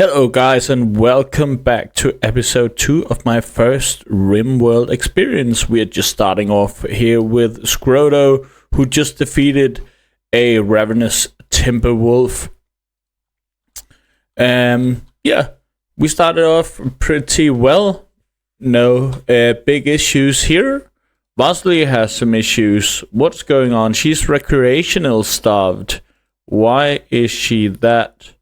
Hello guys and welcome back to episode 2 of my first RimWorld experience. We are just starting off here with Scroto, who just defeated a ravenous timber wolf. We started off pretty well. No big issues here. Bosley has some issues. What's going on? She's recreational starved. Why is she that?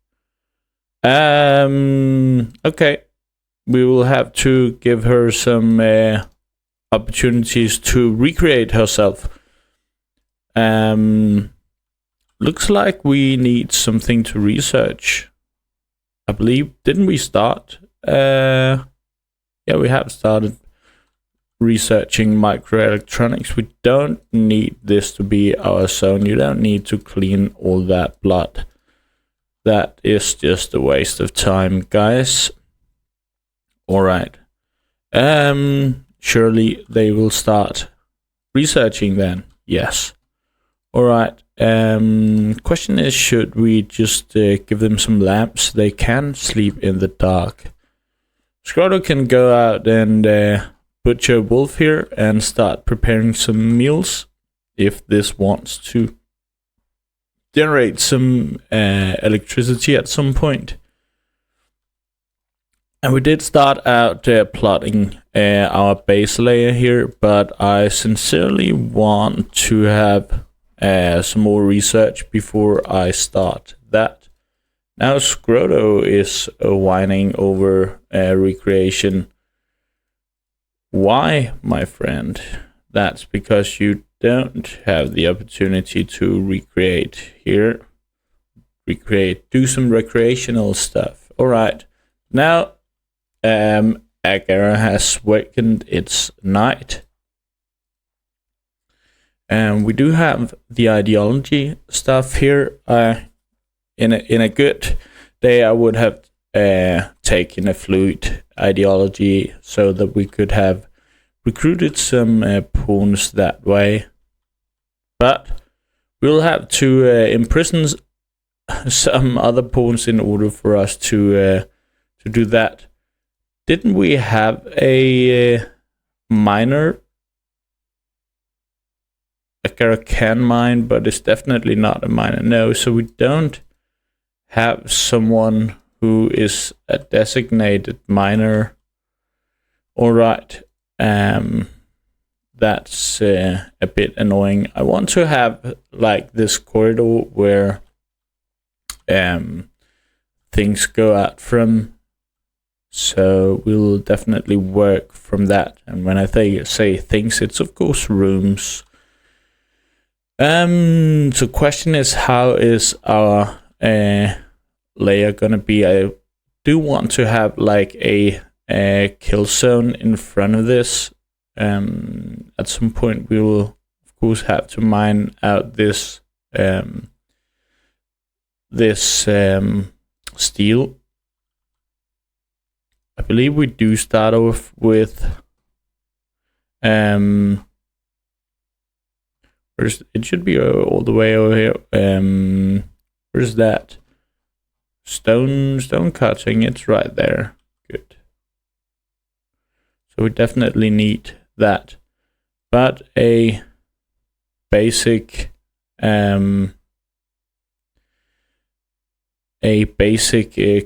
Okay. We will have to give her some opportunities to recreate herself. Looks like we need something to research. I believe, didn't we start? Yeah, we have started researching microelectronics. We don't need this to be our zone. You don't need to clean all that blood. That is just a waste of time, guys. Alright. Surely they will start researching then. Yes. Alright. Question is, should we just give them some lamps? They can sleep in the dark. Scroto can go out and butcher a wolf here and start preparing some meals if this wants to generate some electricity at some point. And we did start out plotting our base layer here, but I sincerely want to have some more research before I start that. Now Scroto is whining over recreation. Why, my friend? That's because you don't have the opportunity to recreate here. Do some recreational stuff. Alright. Now Agara has wakened its night. And we do have the ideology stuff here. In a good day I would have taken a fluid ideology so that we could have recruited some pawns that way, but we'll have to imprison some other pawns in order for us to do that. Didn't we have a miner? A can mine, but it's definitely not a miner. No, so we don't have someone who is a designated miner. All right. That's a bit annoying. I want to have like this corridor where things go out from, so we'll definitely work from that. And when I say things, it's of course rooms. So question is, how is our layer gonna be? I do want to have like a kill zone in front of this. At some point we will of course have to mine out this steel. I believe we do start off with it should be all the way over here. Where's that? Stone cutting, it's right there. Good. So we definitely need that. But a basic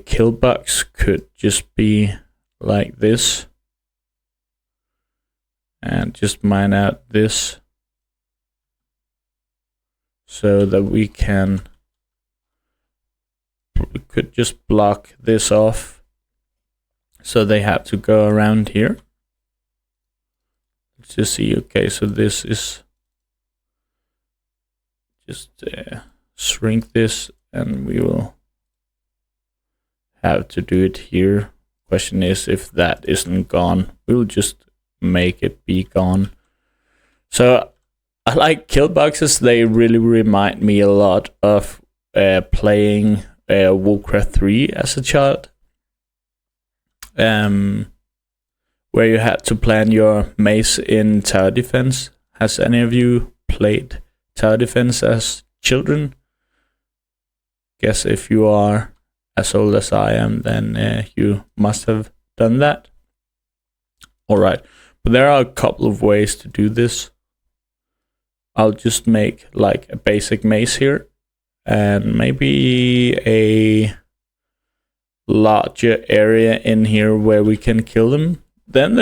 kill box could just be like this. And just mine out this, so that we could just block this off, so they have to go around here. Let's just see. Okay, so this is just shrink this, and we will have to do it here. Question is, if that isn't gone, we'll just make it be gone. So I like kill boxes. They really remind me a lot of playing Warcraft 3 as a child, where you had to plan your maze in tower defense. Has any of you played tower defense as children? Guess if you are as old as I am, then you must have done that. Alright, but there are a couple of ways to do this. I'll just make like a basic maze here, and maybe a larger area in here where we can kill them. Then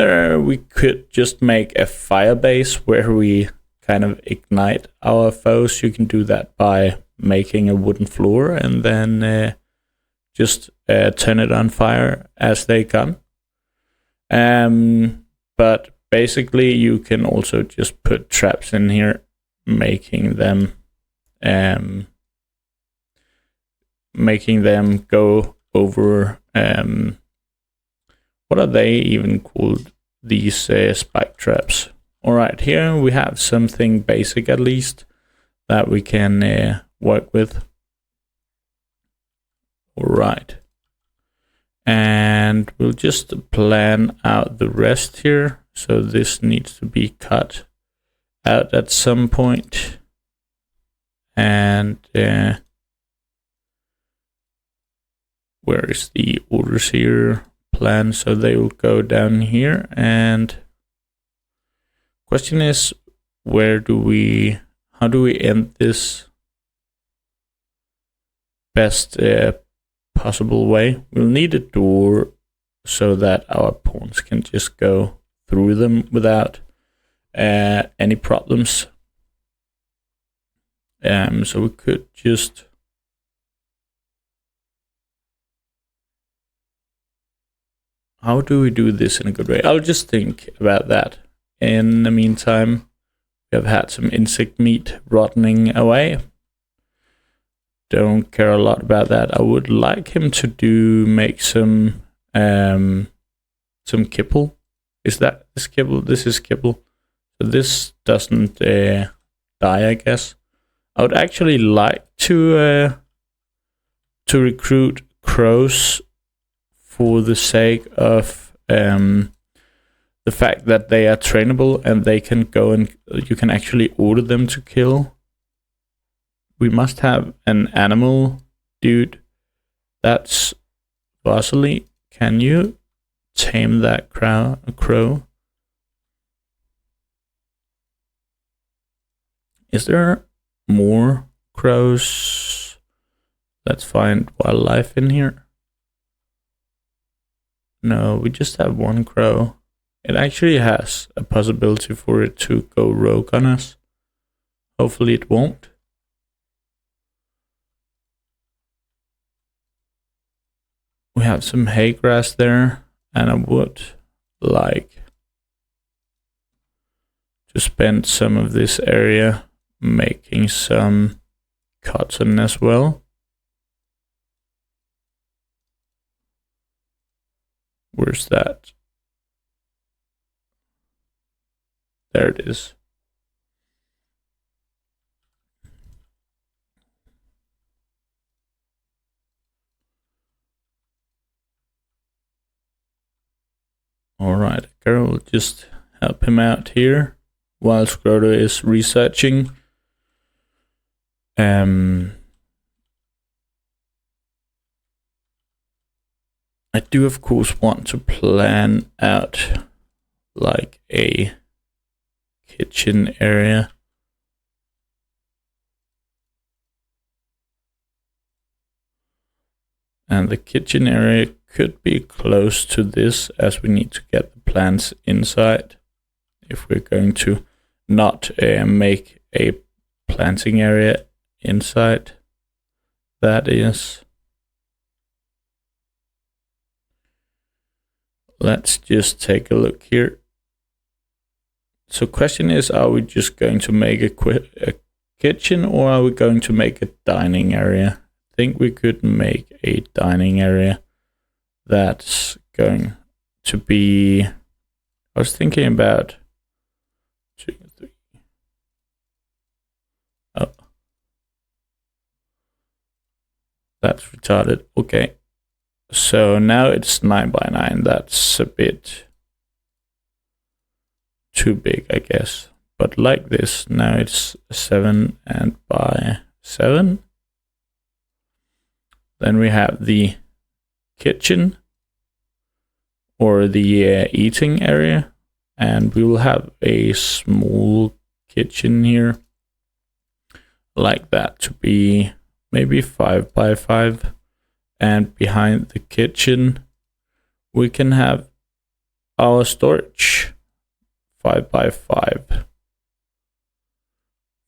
we could just make a fire base where we kind of ignite our foes. You can do that by making a wooden floor and then just turn it on fire as they come. But basically you can also just put traps in here, making them go over what are they even called, these spike traps. Alright, here we have something basic at least that we can work with. Alright, and we'll just plan out the rest here. So this needs to be cut out at some point, and where is the orders here plan? So they will go down here, and question is, how do we end this best possible way? We'll need a door so that our pawns can just go through them without any problems. So we could just how do we do this in a good way? I'll just think about that. In the meantime, we have had some insect meat rotting away. Don't care a lot about that. I would like him to make some kibble. Is that this kibble? This is kibble. So this doesn't die, I guess. I would actually like to recruit crows for the sake of the fact that they are trainable and they can go and you can actually order them to kill. We must have an animal dude. That's Vasily. Can you tame that crow? Is there more crows? Let's find wildlife in here. No, we just have one crow. It actually has a possibility for it to go rogue on us. Hopefully it won't. We have some hay grass there, and I would like to spend some of this area making some cotton as well. Where's that? There it is. Alright, Carol will just help him out here while Scroto is researching. I do of course want to plan out like a kitchen area. And the kitchen area could be close to this, as we need to get the plants inside if we're going to not make a planting area inside. That is. Let's just take a look here. So question is, are we just going to make a kitchen, or are we going to make a dining area? I think we could make a dining area that's going to be, I was thinking about 2, 3. Oh, that's retarded. Okay, so now it's 9 by 9. That's a bit too big, I guess. But like this, now it's 7 and by 7. Then we have the kitchen, or the eating area, and we will have a small kitchen here, like that, to be maybe 5 by 5. And behind the kitchen we can have our storage, 5 by 5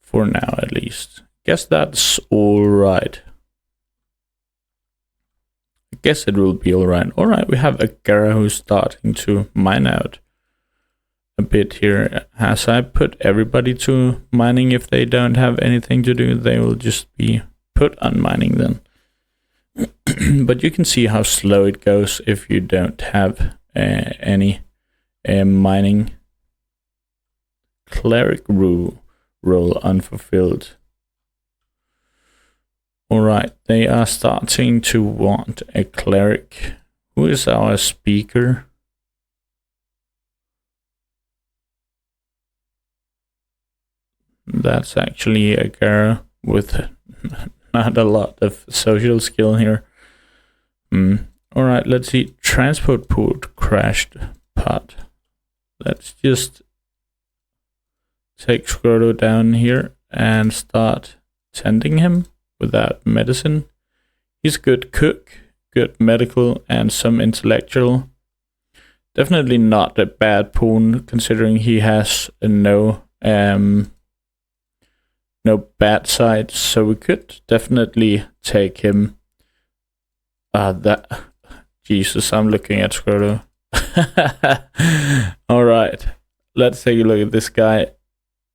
for now at least. Guess that's all right. I guess it will be all right. All right, we have a Gara who's starting to mine out a bit here. As I put everybody to mining, if they don't have anything to do, they will just be put on mining then. But you can see how slow it goes if you don't have any mining. Cleric role unfulfilled. Alright, they are starting to want a cleric. Who is our speaker? That's actually a girl with not a lot of social skill here. Alright, let's see. Transport port crashed pot. Let's just take Scroto down here and start tending him without medicine. He's a good cook, good medical, and some intellectual. Definitely not a bad pawn, considering he has no bad sides. So we could definitely take him. Jesus, I'm looking at Scroto. Alright, let's take a look at this guy.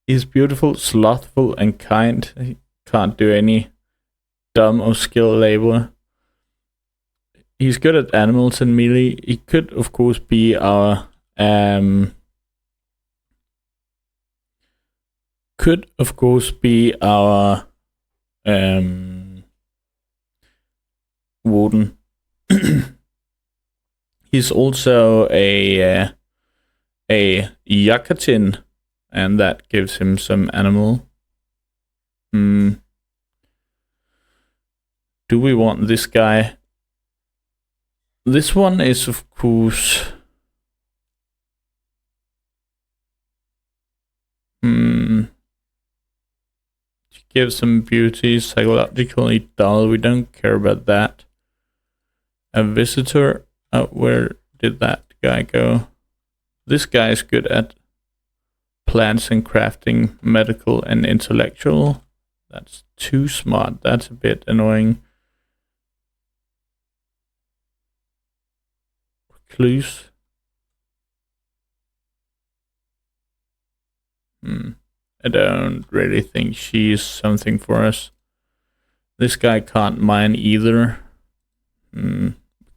He's beautiful, slothful, and kind. He can't do any dumb or skilled labor. He's good at animals and melee. He could, of course, be our warden. He's also a Yakatin, and that gives him some animal. Do we want this guy? This one is, of course, give some beauty, psychologically dull. We don't care about that. A visitor. Where did that guy go? This guy is good at plants and crafting, medical and intellectual. That's too smart. That's a bit annoying. Recluse. I don't really think she's something for us. This guy can't mine either.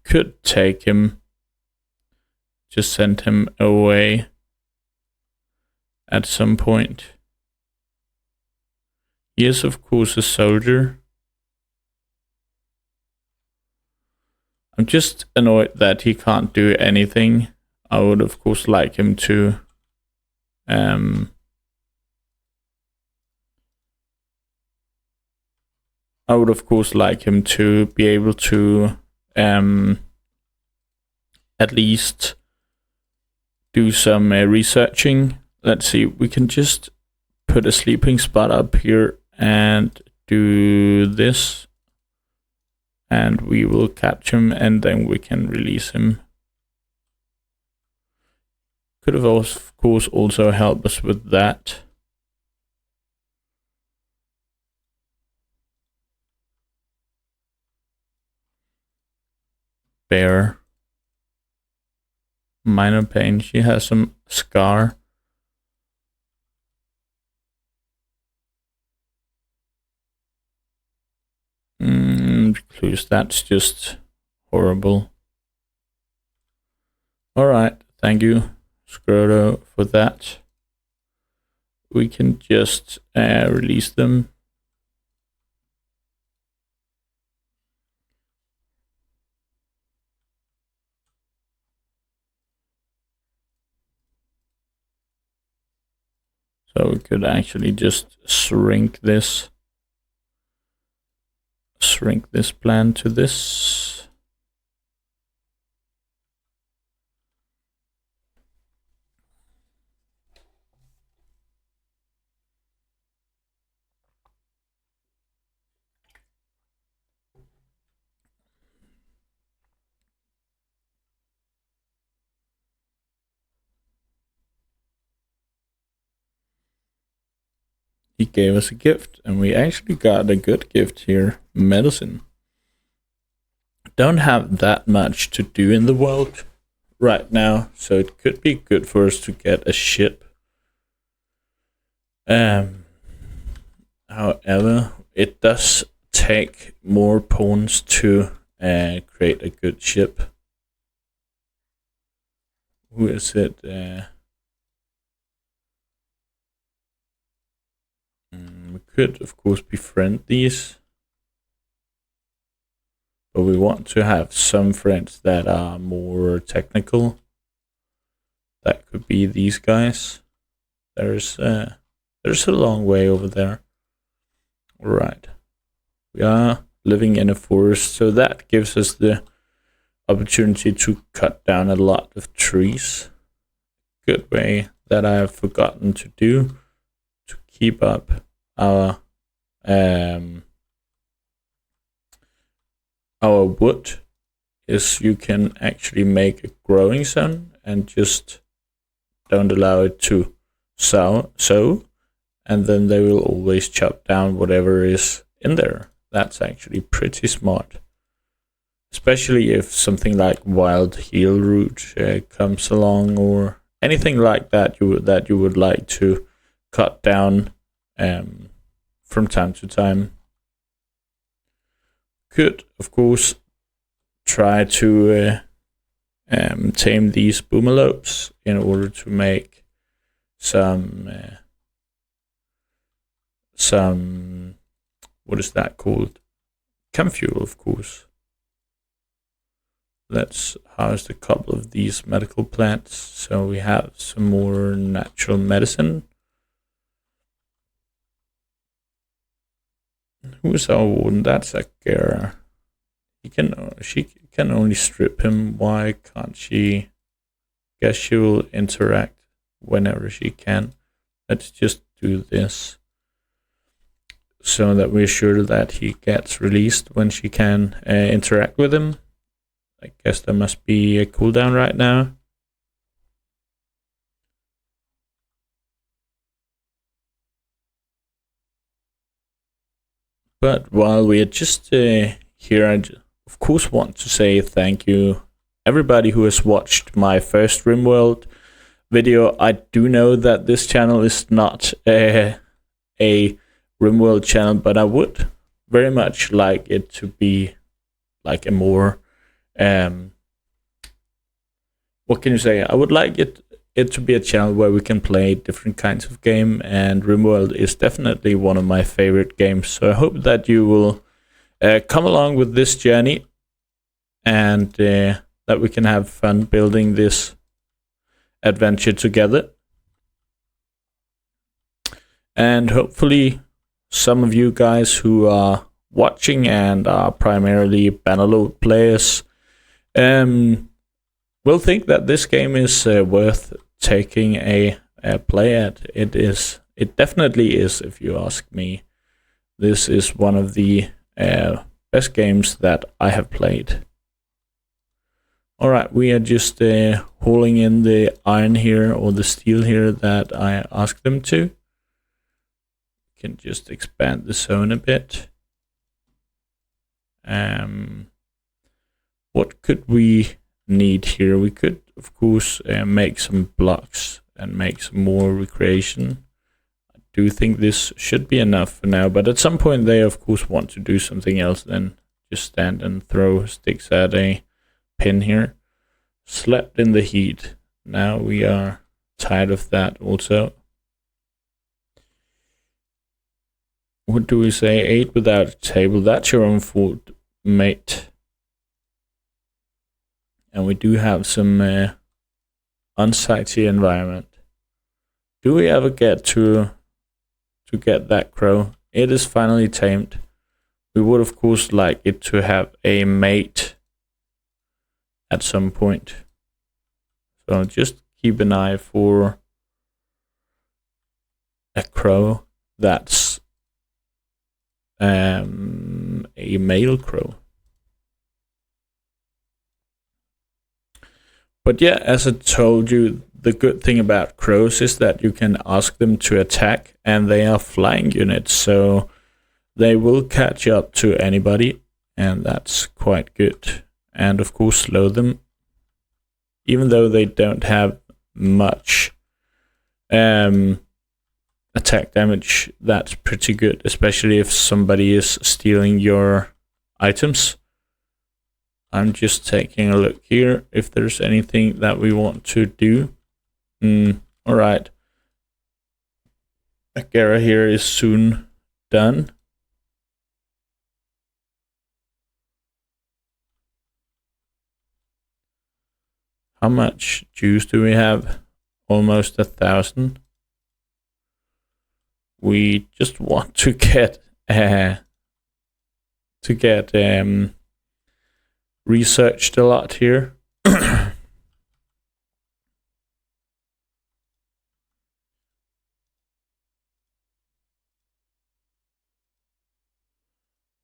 Could take him. Just send him away at some point. He is, of course, a soldier. I'm just annoyed that he can't do anything. I would, of course, like him to be able to at least do some researching. Let's see, we can just put a sleeping spot up here and do this, and we will catch him, and then we can release him. Could have, of course, also helped us with that. Bear. Minor pain. She has some scar. Recluse, that's just horrible. Alright, thank you, Scroto, for that. We can just release them. So we could actually just shrink this. shrink this plan to this. He gave us a gift, and we actually got a good gift here, medicine. Don't have that much to do in the world right now, so it could be good for us to get a ship. However, it does take more pawns to create a good ship. Who is it? We could, of course, befriend these. But we want to have some friends that are more technical. That could be these guys. There's a long way over there. Right. We are living in a forest, so that gives us the opportunity to cut down a lot of trees. Good way that I have forgotten to do to keep up our wood is you can actually make a growing zone and just don't allow it to sow, and then they will always chop down whatever is in there. That's actually pretty smart, especially if something like wild heel root comes along or anything like that you would like to cut down from time to time. Could, of course, try to tame these boomalopes in order to make some what is that called? Chem fuel, of course. Let's harvest a couple of these medical plants so we have some more natural medicine. Who's our warden? That's a girl. She can only strip him. Why can't she? Guess she will interact whenever she can. Let's just do this so that we're sure that he gets released when she can interact with him. I guess there must be a cooldown right now. But while we are just here, I of course want to say thank you everybody who has watched my first RimWorld video. I do know that this channel is not a RimWorld channel, but I would very much like it to be like a more what can you say? I would like it to be a channel where we can play different kinds of game, and RimWorld is definitely one of my favorite games. So I hope that you will come along with this journey, and that we can have fun building this adventure together. And hopefully some of you guys who are watching and are primarily Bannerlord players will think that this game is worth taking a play at. It definitely is, if you ask me. This is one of the best games that I have played. Alright, we are just hauling in the iron here, or the steel here, that I asked them to. Can just expand the zone a bit. What could we need here? We could, of course, make some blocks and make some more recreation. I do think this should be enough for now, but at some point they, of course, want to do something else than just stand and throw sticks at a pin here. Slept in the heat. Now we are tired of that also. What do we say? Ate without a table. That's your own food, mate. And we do have some unsightly environment. Do we ever get to get that crow? It is finally tamed. We would of course like it to have a mate at some point. So just keep an eye for a crow that's a male crow. But yeah, as I told you, the good thing about crows is that you can ask them to attack, and they are flying units, so they will catch up to anybody, and that's quite good. And of course slow them, even though they don't have much attack damage. That's pretty good, especially if somebody is stealing your items. I'm just taking a look here if there's anything that we want to do. Alright. Agara here is soon done. How much juice do we have? Almost 1,000. We just want to get researched a lot here.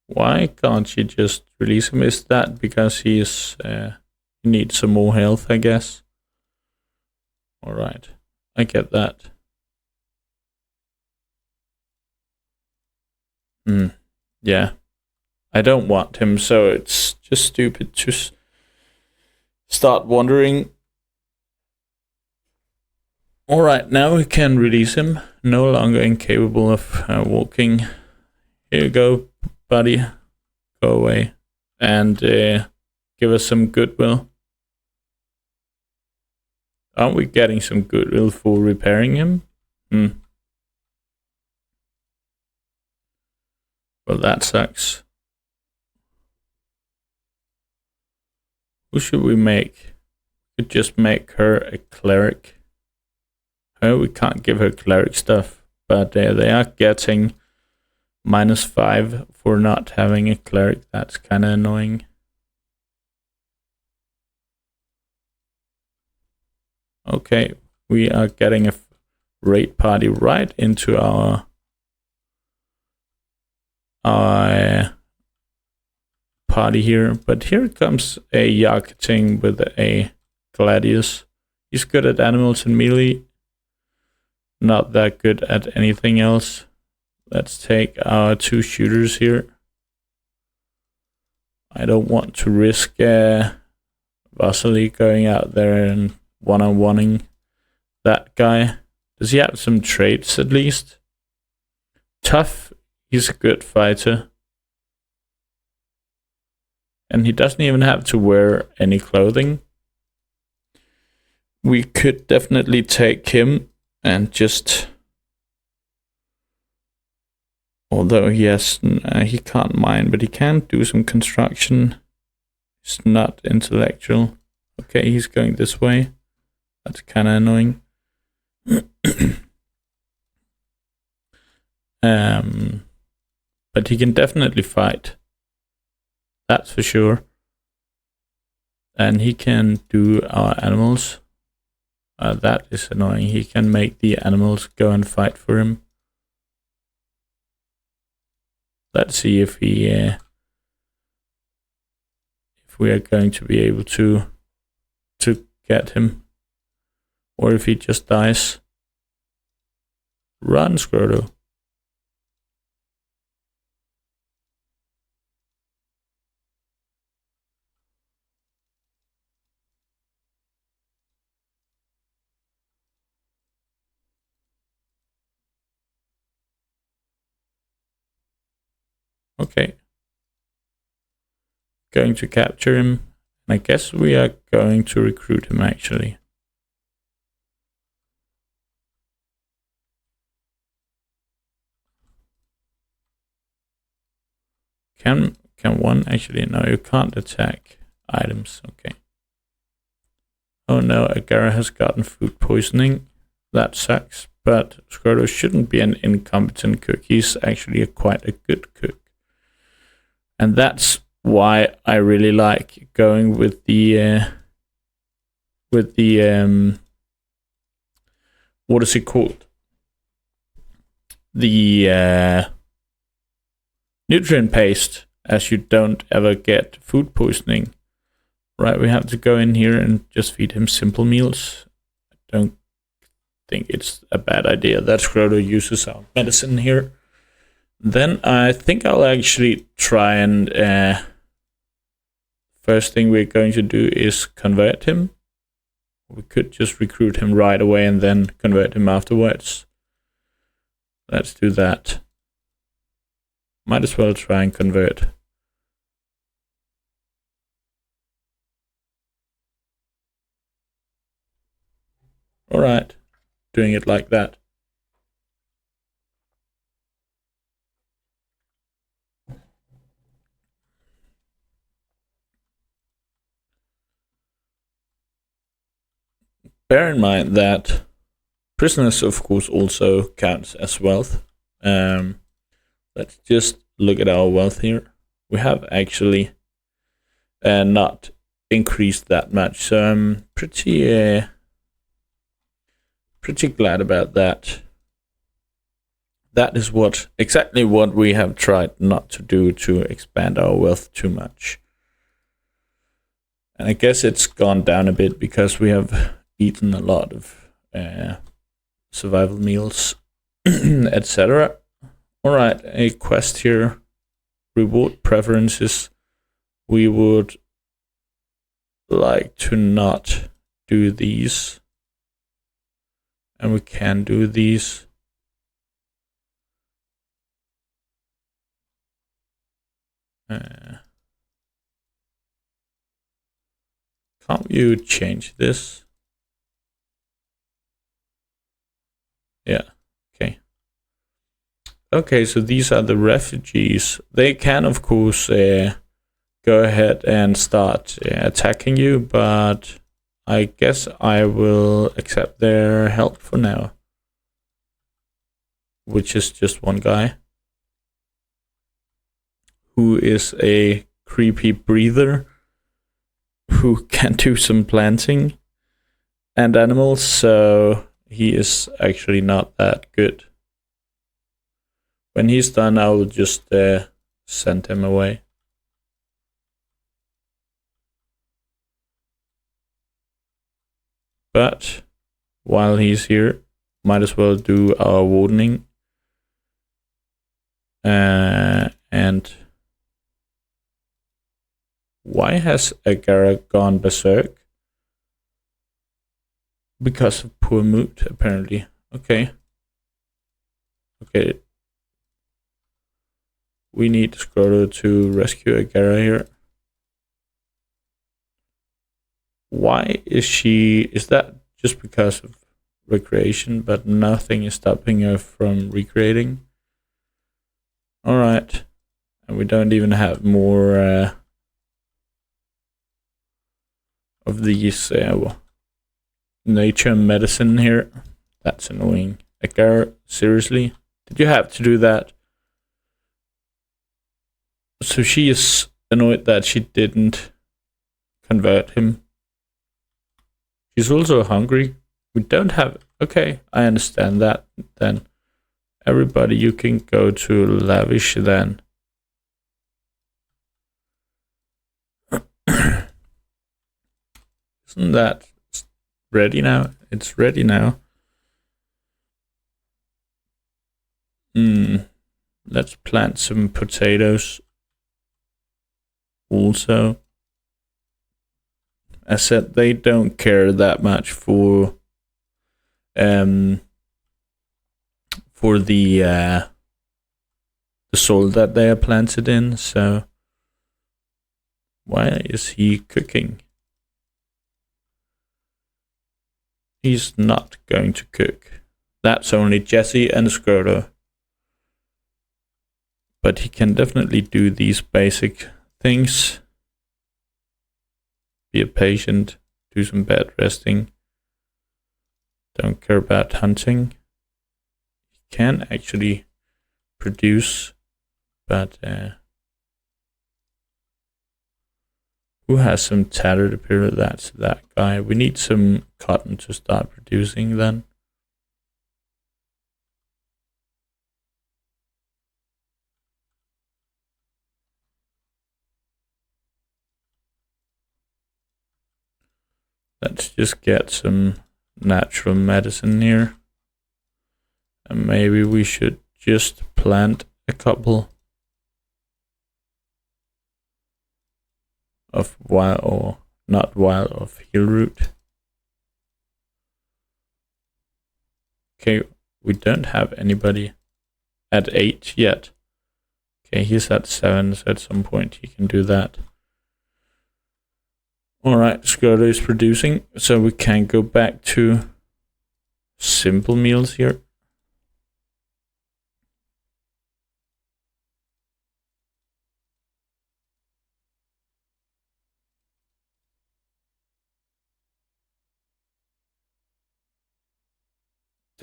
Why can't you just release him? Is that because he's he needs some more health, I guess? Alright, I get that. Yeah. I don't want him, so it's just stupid to start wandering. Alright, now we can release him. No longer incapable of walking. Here you go, buddy. Go away. And give us some goodwill. Aren't we getting some goodwill for repairing him? Well, that sucks. Who should we make? We could just make her a cleric. Oh, we can't give her cleric stuff, but they are getting -5 for not having a cleric. That's kind of annoying. Okay, we are getting a raid party right into our party here, but here comes a Yarketing with a Gladius. He's good at animals and melee, not that good at anything else. Let's take our 2 shooters here. I don't want to risk Vasily going out there and one-on-oneing that guy. Does he have some traits at least? Tough, he's a good fighter. And he doesn't even have to wear any clothing. We could definitely take him and just... Although yes, he can't mine, but he can do some construction. He's not intellectual. Okay, he's going this way. That's kind of annoying. But he can definitely fight. That's for sure. And he can do our animals. That is annoying. He can make the animals go and fight for him. Let's see if he, if we are going to be able to get him, or if he just dies. Run, Scroto. Okay. Going to capture him. I guess we are going to recruit him actually. Can one actually? No, you can't attack items. Okay. Oh no, Agara has gotten food poisoning. That sucks. But Scroto shouldn't be an incompetent cook. He's actually quite a good cook. And that's why I really like going with the what is it called? The nutrient paste, as you don't ever get food poisoning. Right, we have to go in here and just feed him simple meals. I don't think it's a bad idea that Scroto uses our medicine here. Then I think I'll actually try and first thing we're going to do is convert him. We could just recruit him right away and then convert him afterwards. Let's do that. Might as well try and convert. Alright, doing it like that. Bear in mind that prisoners, of course, also counts as wealth. Let's just look at our wealth here. We have actually not increased that much, so I'm pretty glad about that. That is exactly what we have tried not to do, to expand our wealth too much. And I guess it's gone down a bit because we have eaten a lot of survival meals, etc. Alright, a quest here. Reward preferences. We would like to not do these. And we can do these. Can't you change this? Yeah, okay. Okay, so these are the refugees. They can, of course, go ahead and start attacking you, but I guess I will accept their help for now. Which is just one guy. Who is a creepy breather. Who can do some planting and animals, so he is actually not that good. When he's done, I will just send him away. But while he's here, might as well do our wardening. And why has Agara gone berserk? Because of poor mood, apparently. Okay. Okay. We need Scroto to rescue Agara here. Why is she... Is that just because of recreation, but nothing is stopping her from recreating? Alright. And we don't even have more of these nature medicine here. That's annoying. Agara, seriously? Did you have to do that? So she is annoyed that she didn't convert him. She's also hungry. We don't have... Okay, I understand that then. Everybody, you can go to Lavish then. Isn't that ready now? It's ready now. Let's plant some potatoes. Also, I said they don't care that much for the soil that they are planted in. So why is he cooking? He's not going to cook. That's only Jesse and Scroto. But he can definitely do these basic things. Be a patient, do some bed resting. Don't care about hunting. He can actually produce, but Who has some tattered appearance? That's that guy. We need some cotton to start producing then. Let's just get some natural medicine here. And maybe we should just plant a couple of wild, or not wild, of heal root. Okay, we don't have anybody at 8 yet. Okay, he's at 7, so at some point he can do that. Alright, Skirter is producing, so we can go back to simple meals here.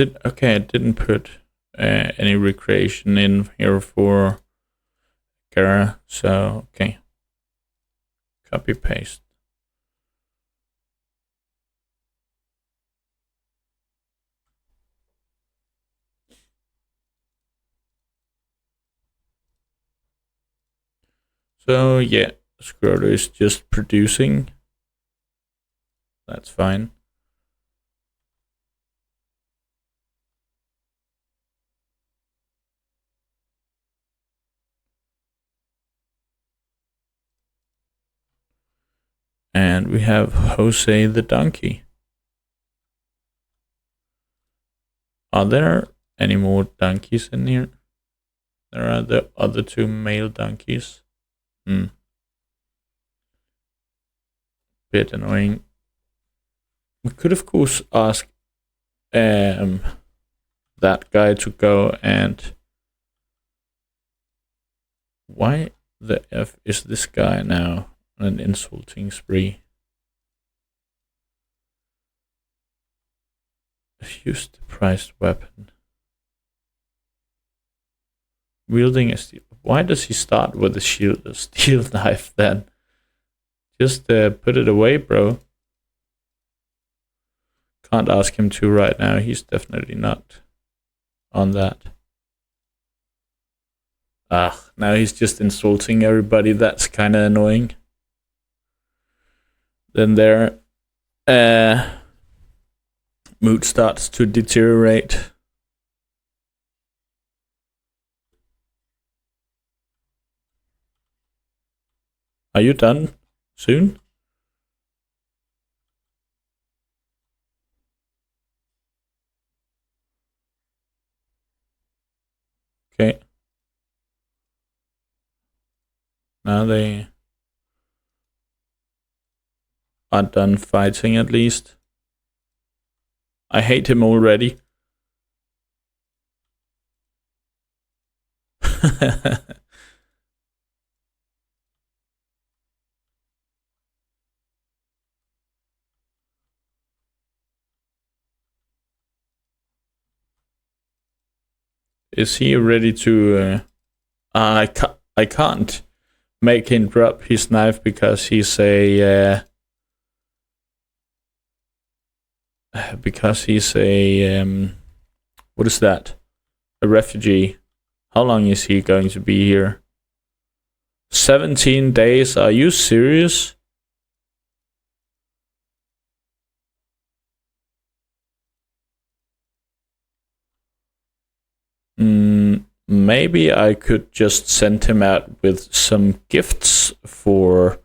Okay, I didn't put any recreation in here for Gara, so okay. Copy paste. So yeah, Scroder is just producing. That's fine. And we have Jose the donkey. Are there any more donkeys in here? There are the other 2 male donkeys. Bit annoying. We could of course ask that guy to go and... Why the F is this guy now on an insulting spree? Use the prized weapon. Wielding a steel. Why does he start with a steel knife then? Just put it away, bro. Can't ask him to right now. He's definitely not on that. Now he's just insulting everybody. That's kind of annoying. Then their mood starts to deteriorate. Are you done soon? Okay. Now they are done fighting at least. I hate him already. Is he ready to... I can't make him drop his knife because he's a... what is that? A refugee. How long is he going to be here? 17 days? Are you serious? Maybe I could just send him out with some gifts for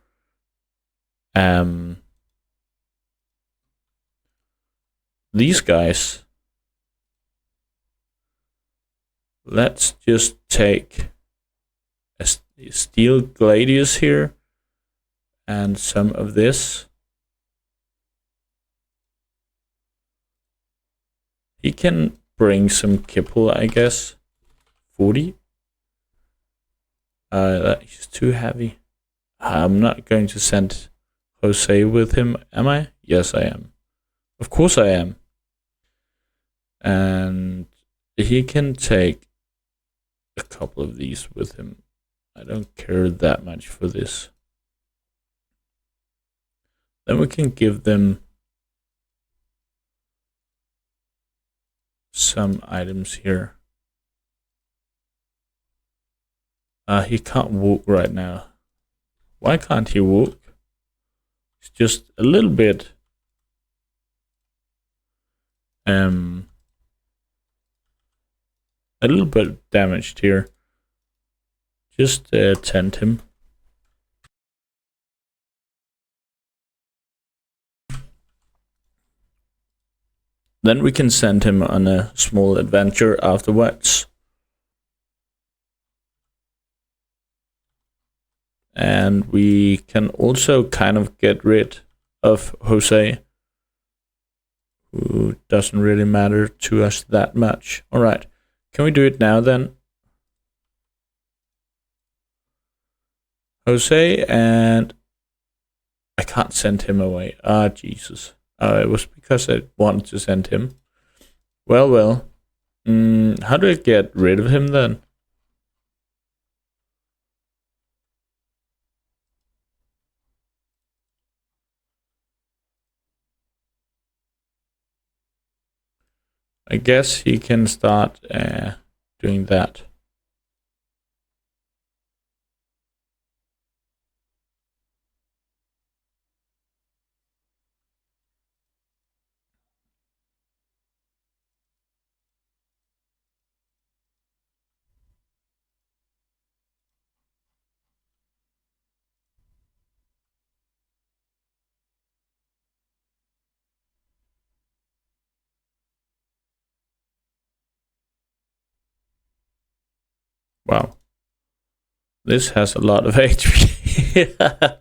these guys. Let's just take a steel gladius here and some of this. He can bring some kipple, I guess. 40. He's too heavy. I'm not going to send Jose with him, am I? Yes, I am. Of course I am. And he can take a couple of these with him. I don't care that much for this. Then we can give them some items here. He can't walk right now. Why can't he walk? It's just a little bit damaged here. Just tend him. Then we can send him on a small adventure afterwards. And we can also kind of get rid of Jose, who doesn't really matter to us that much. Alright, can we do it now then? Jose, and I can't send him away. Ah, Jesus. It was because I wanted to send him. Well. How do I get rid of him then? I guess he can start doing that. Wow. This has a lot of HP.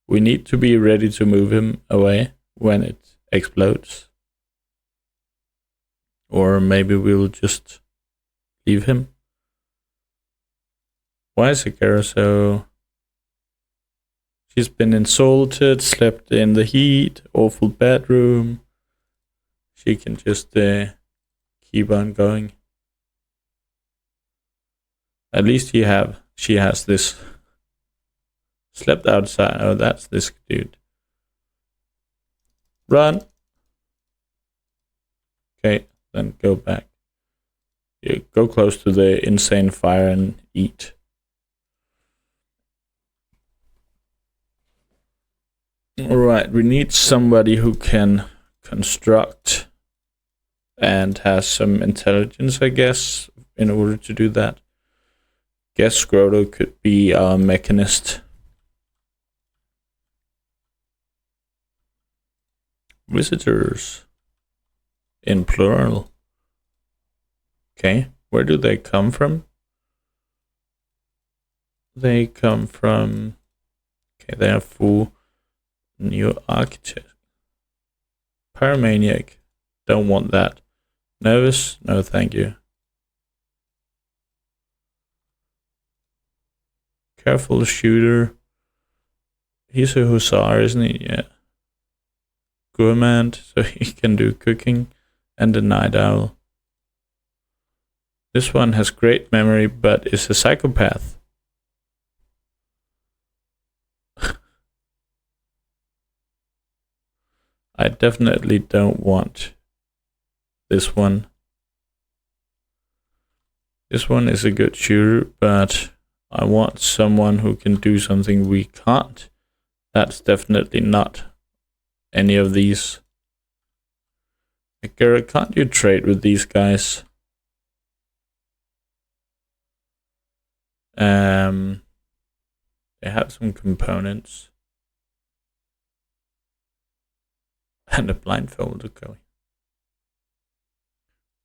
We need to be ready to move him away when it explodes. Or maybe we'll just leave him. Why is Akira so... She's been insulted, slept in the heat, awful bedroom. She can just keep on going. At least she has this. Slept outside. Oh, that's this dude. Run. Okay, then go back. You go close to the insane fire and eat. Alright, we need somebody who can construct and has some intelligence, I guess, in order to do that. Guess Scroto could be our mechanist. Visitors. In plural. Okay, where do they come from? They come from... Okay, they are full. New architect. Pyromaniac. Don't want that. Nervous? No, thank you. Careful shooter. He's a hussar, isn't he? Yeah. Gourmand, so he can do cooking. And a night owl. This one has great memory, but is a psychopath. I definitely don't want this one. This one is a good shooter, but I want someone who can do something we can't. That's definitely not any of these. Garrett, can't you trade with these guys? They have some components. And a blindfold going.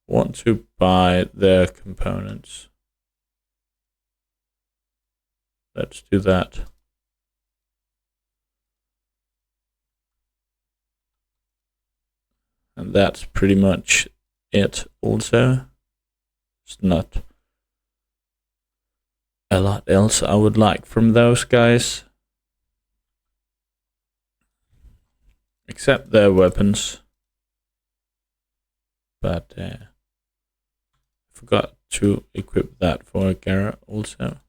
Want to buy their components. Let's do that. And that's pretty much it also. It's not a lot else I would like from those guys. Except their weapons. But Forgot to equip that for Gara also.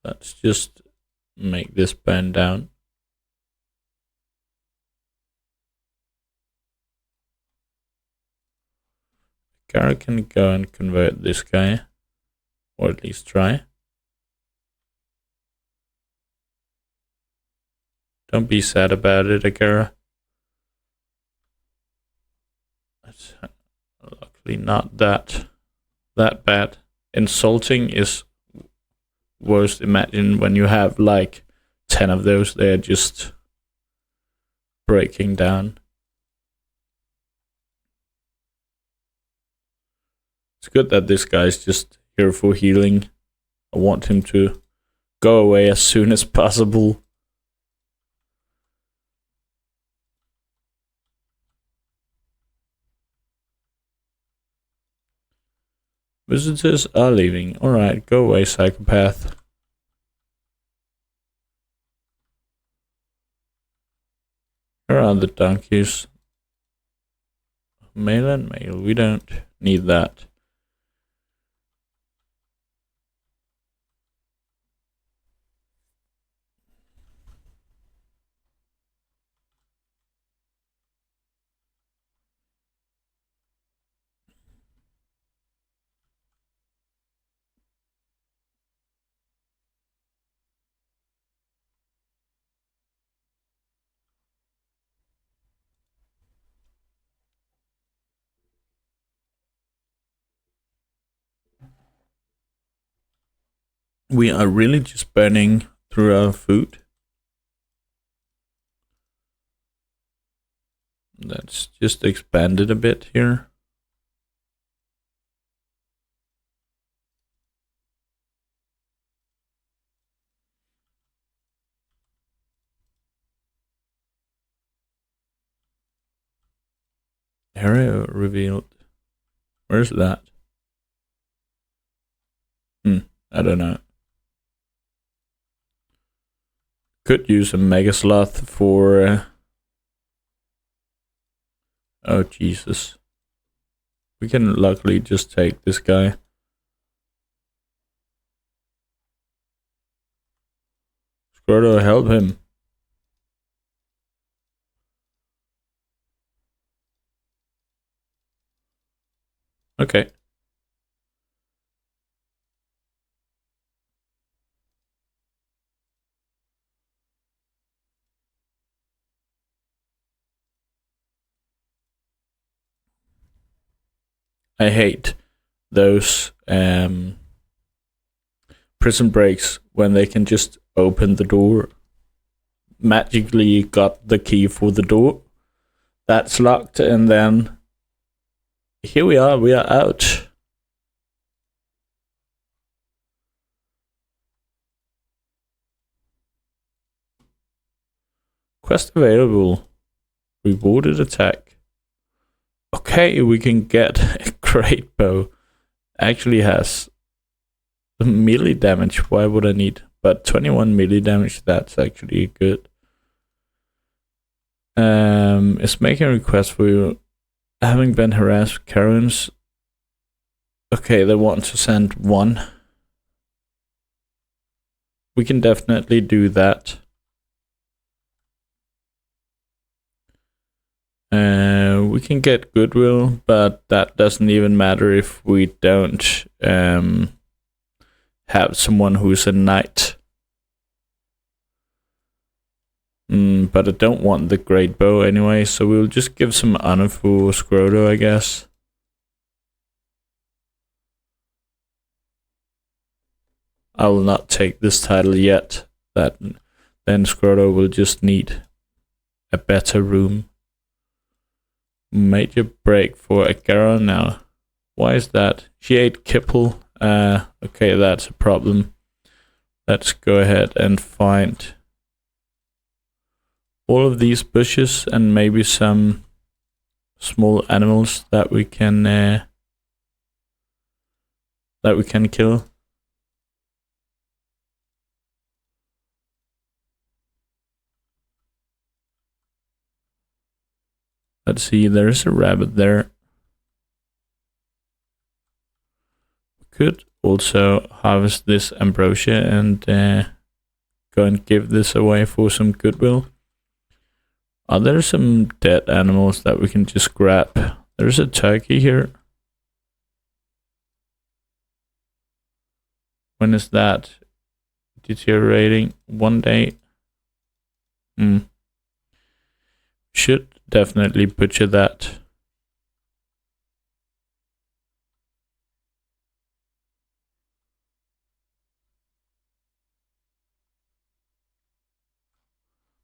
Let's just make this burn down. Gara can go and convert this guy, or at least try. Don't be sad about it, Agara. It's luckily not that bad. Insulting is worst. Imagine when you have like 10 of those, they're just breaking down. It's good that this guy's just here for healing. I want him to go away as soon as possible. Visitors are leaving. Alright, go away, psychopath. Here are the donkeys. Male and male, we don't need that. We are really just burning through our food. Let's just expand it a bit here. Area revealed. Where's that? I don't know. Could use a mega sloth for oh Jesus. We can luckily just take this guy. Scroto, help him. Okay. I hate those prison breaks when they can just open the door. Magically got the key for the door. That's locked, and then here we are out. Quest available. Rewarded attack. Okay, we can get a great bow. Actually has melee damage. Why would I need? But 21 melee damage, that's actually good. Is making a request for you. Having been harassed, Karens. Okay, they want to send one. We can definitely do that. We can get goodwill, but that doesn't even matter if we don't have someone who's a knight. But I don't want the great bow anyway, so we'll just give some honor for Scroto, I guess. I will not take this title yet. Then Scroto will just need a better room. Major break for Agara now. Why is that? She ate kipple. Okay, that's a problem. Let's go ahead and find all of these bushes and maybe some small animals that we can kill. Let's see, there's a rabbit there. Could also harvest this ambrosia and go and give this away for some goodwill. Are there some dead animals that we can just grab? There's a turkey here. When is that deteriorating? 1 day. Should definitely butcher that.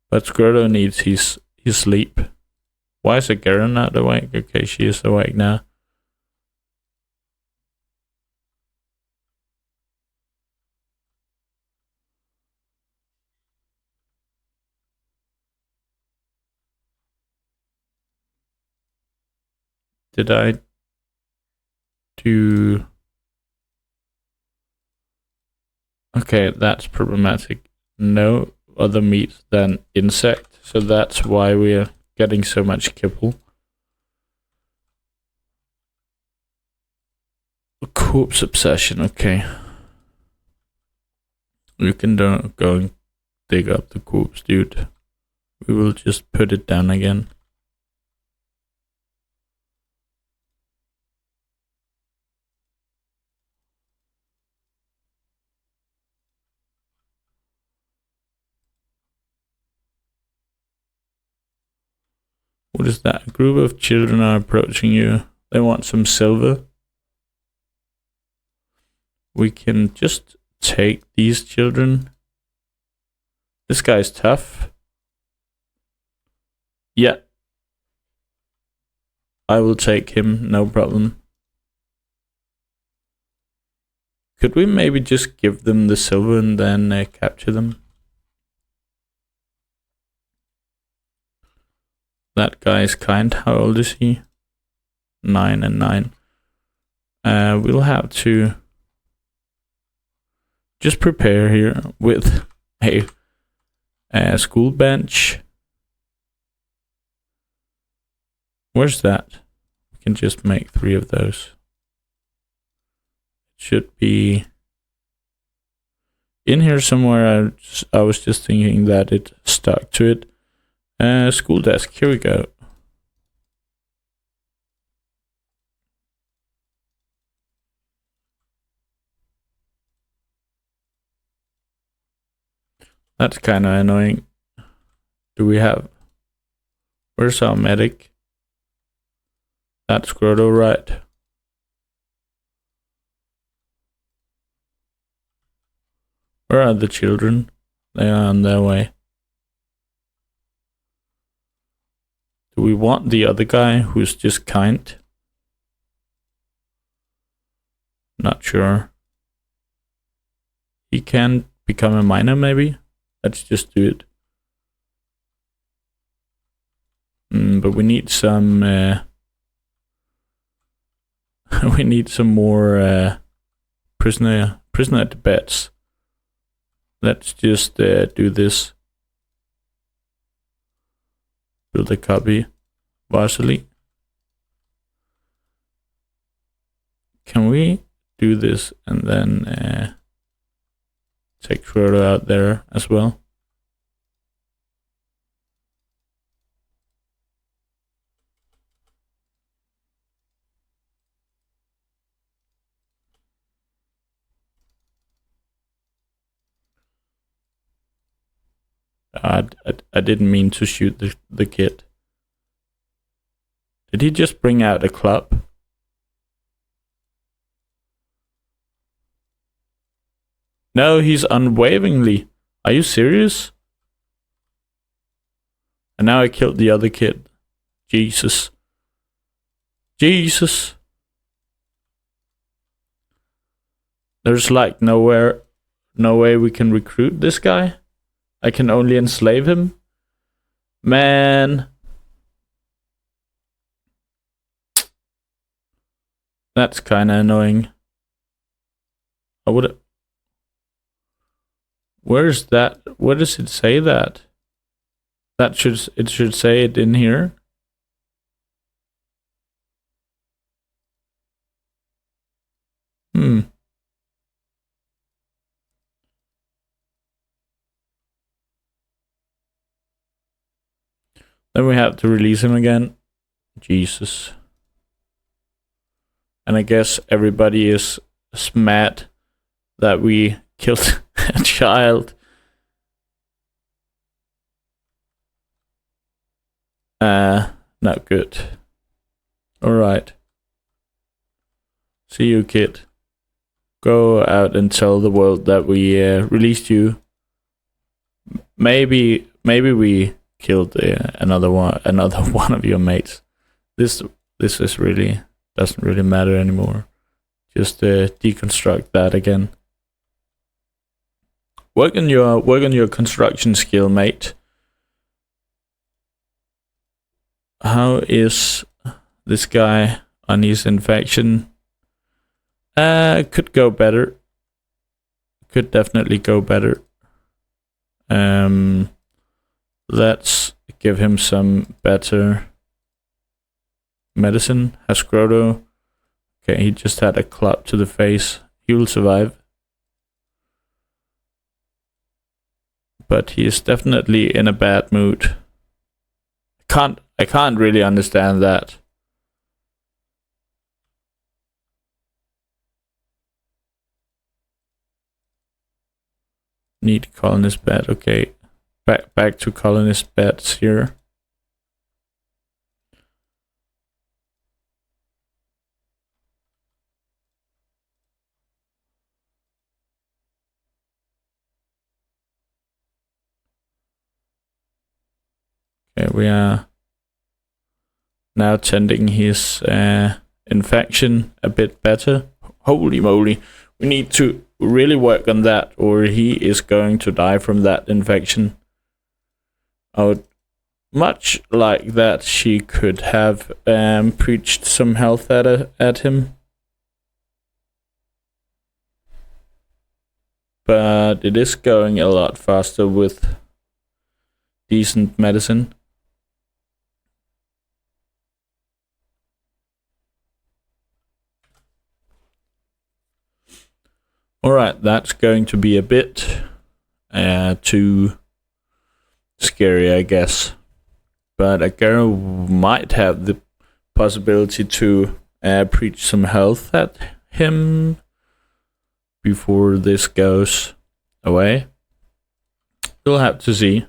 But Squirtle needs his sleep. Why is Garen not awake? Okay, she is awake now. Did I do... Okay, that's problematic. No other meat than insect, so that's why we're getting so much kibble. A corpse obsession, okay. You can go and dig up the corpse, dude. We will just put it down again. What is that? A group of children are approaching you. They want some silver. We can just take these children. This guy's tough. Yeah. I will take him, no problem. Could we maybe just give them the silver and then capture them? That guy is kind. How old is he? 9 and 9. We'll have to just prepare here with a school bench. Where's that? We can just make 3 of those. It should be in here somewhere. I was just thinking that it stuck to it. School desk, here we go. That's kind of annoying. Do we have... Where's our medic? That's Grotto, right? Where are the children? They are on their way. Do we want the other guy who's just kind? Not sure. He can become a miner, maybe? Let's just do it. But we need some... we need some more prisoner at the beds. Let's just do this. Build a copy. Varsity. Can we do this and then take Frodo out there as well? I didn't mean to shoot the kid. Did he just bring out a club? No, he's unwaveringly. Are you serious? And now I killed the other kid. Jesus. Jesus. There's like no way we can recruit this guy. I can only enslave him. Man. That's kind of annoying. I would... Where's that? Where does it say that? It should say it in here. Then we have to release him again. Jesus. And I guess everybody is mad that we killed a child. Not good. Alright. See you, kid. Go out and tell the world that we released you. Maybe we killed another one of your mates. This is really doesn't really matter anymore. Just deconstruct that again. Work on your construction skill, mate. How is this guy on his infection? Could go better. Could definitely go better. Let's give him some better medicine. Hasgrodo. Okay, he just had a club to the face. He will survive. But he is definitely in a bad mood. I can't really understand that. Need colonist bed. Okay, back to colonist beds here. Okay, we are now tending his infection a bit better. Holy moly, we need to really work on that, or he is going to die from that infection. I would much like that she could have preached some health at him. But it is going a lot faster with decent medicine. Alright, that's going to be a bit too scary, I guess. But a girl might have the possibility to preach some health at him before this goes away. We'll have to see.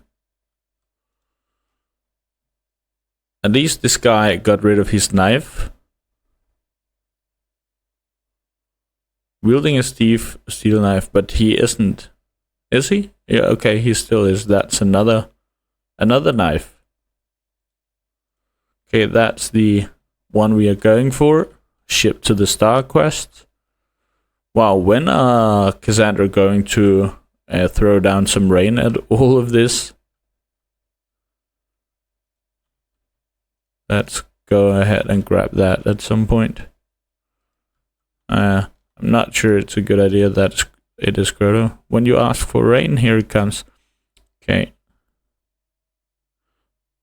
At least this guy got rid of his knife. Wielding a steel knife, but he isn't. Is he? Yeah, okay, he still is. That's another knife. Okay, that's the one we are going for. Ship to the Star Quest. Wow, when are Cassandra going to throw down some rain at all of this? Let's go ahead and grab that at some point. I'm not sure it's a good idea that it is Grotto. When you ask for rain, here it comes. Okay.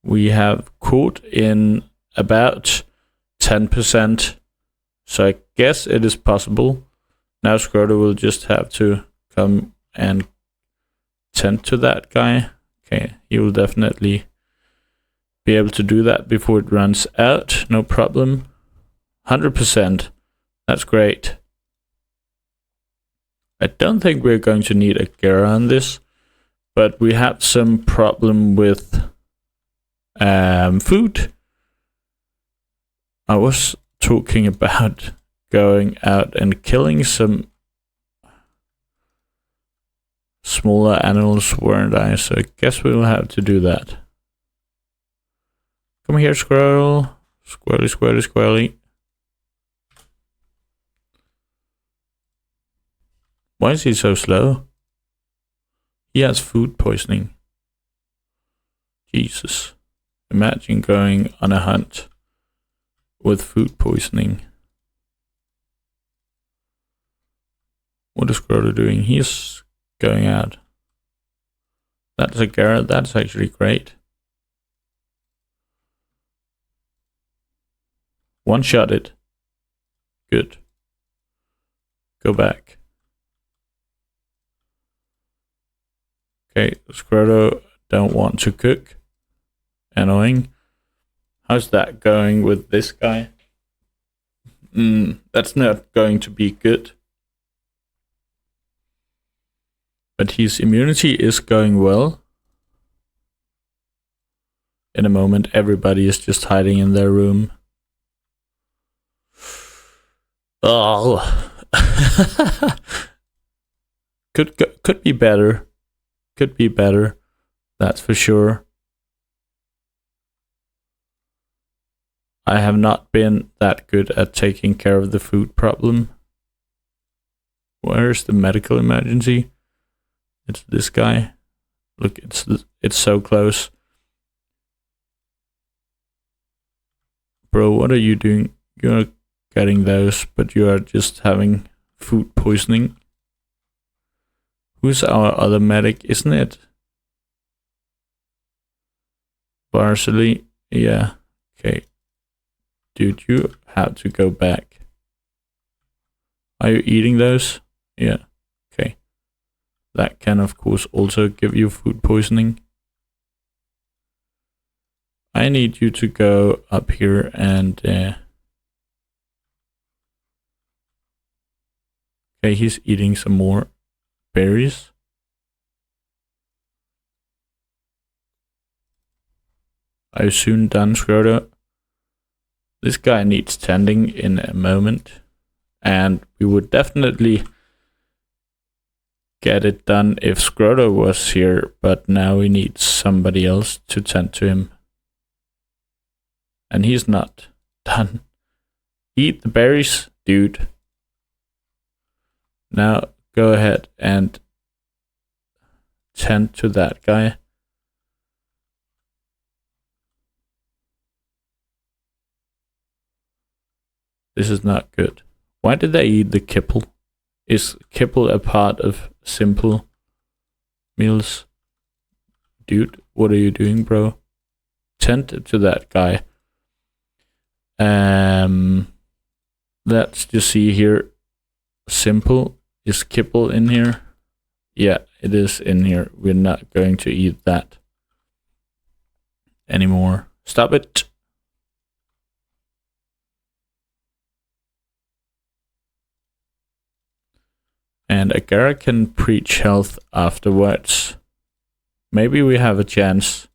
We have caught in about 10%. So I guess it is possible. Now Scroto will just have to come and tend to that guy. Okay, he will definitely be able to do that before it runs out. No problem. 100%. That's great. I don't think we're going to need a Gera on this, but we have some problem with food. I was talking about going out and killing some smaller animals, weren't I? So I guess we'll have to do that. Come here, squirrel. Squirrely, squirrely, squirrely. Why is he so slow? He has food poisoning. Jesus. Imagine going on a hunt with food poisoning. What is Grotto doing? He's going out. That's a Garrett. That's actually great. One shot it. Good. Go back. Okay, Scroto don't want to cook. Annoying. How's that going with this guy? That's not going to be good. But his immunity is going well. In a moment, everybody is just hiding in their room. Oh. Could be better. Could be better. That's for sure. I have not been that good at taking care of the food problem. Where's the medical emergency? It's this guy. Look, it's so close. Bro, what are you doing? You're getting those, but you are just having food poisoning. Who's our other medic? Isn't it Barsley? Yeah. Okay. Dude, you have to go back. Are you eating those? Yeah. Okay. That can, of course, also give you food poisoning. I need you to go up here and... okay, he's eating some more berries. Are you soon done, Scroto? This guy needs tending in a moment. And we would definitely get it done if Scroto was here, but now we need somebody else to tend to him. And he's not done. Eat the berries, dude. Now go ahead and tend to that guy. This is not good. Why did they eat the kibble? Is kibble a part of simple meals? Dude, what are you doing, bro? Tend to that guy. Let's just see here. Simple. Is kibble in here? Yeah, it is in here. We're not going to eat that anymore. Stop it. And Agara can preach health afterwards. Maybe we have a chance.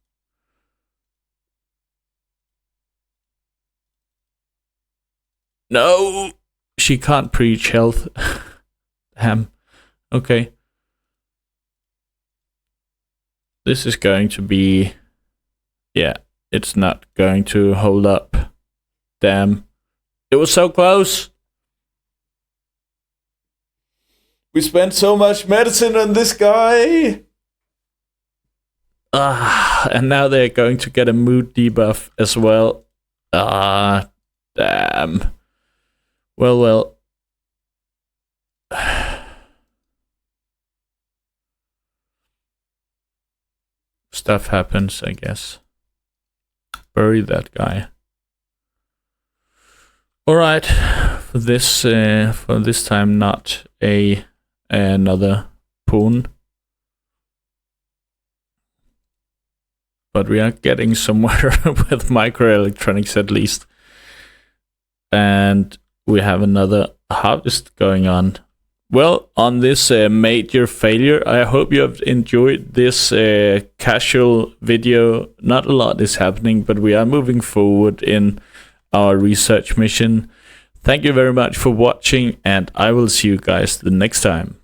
No! She can't preach health. Damn. Okay. This is going to be... yeah, it's not going to hold up. Damn. It was so close! We spent so much medicine on this guy! And now they're going to get a mood debuff as well. Damn. Well. Stuff happens, I guess. Bury that guy. Alright, for this time not another pawn. But we are getting somewhere with microelectronics at least. And we have another harvest going on. Well, on this major failure, I hope you have enjoyed this casual video. Not a lot is happening, but we are moving forward in our research mission. Thank you very much for watching, and I will see you guys the next time.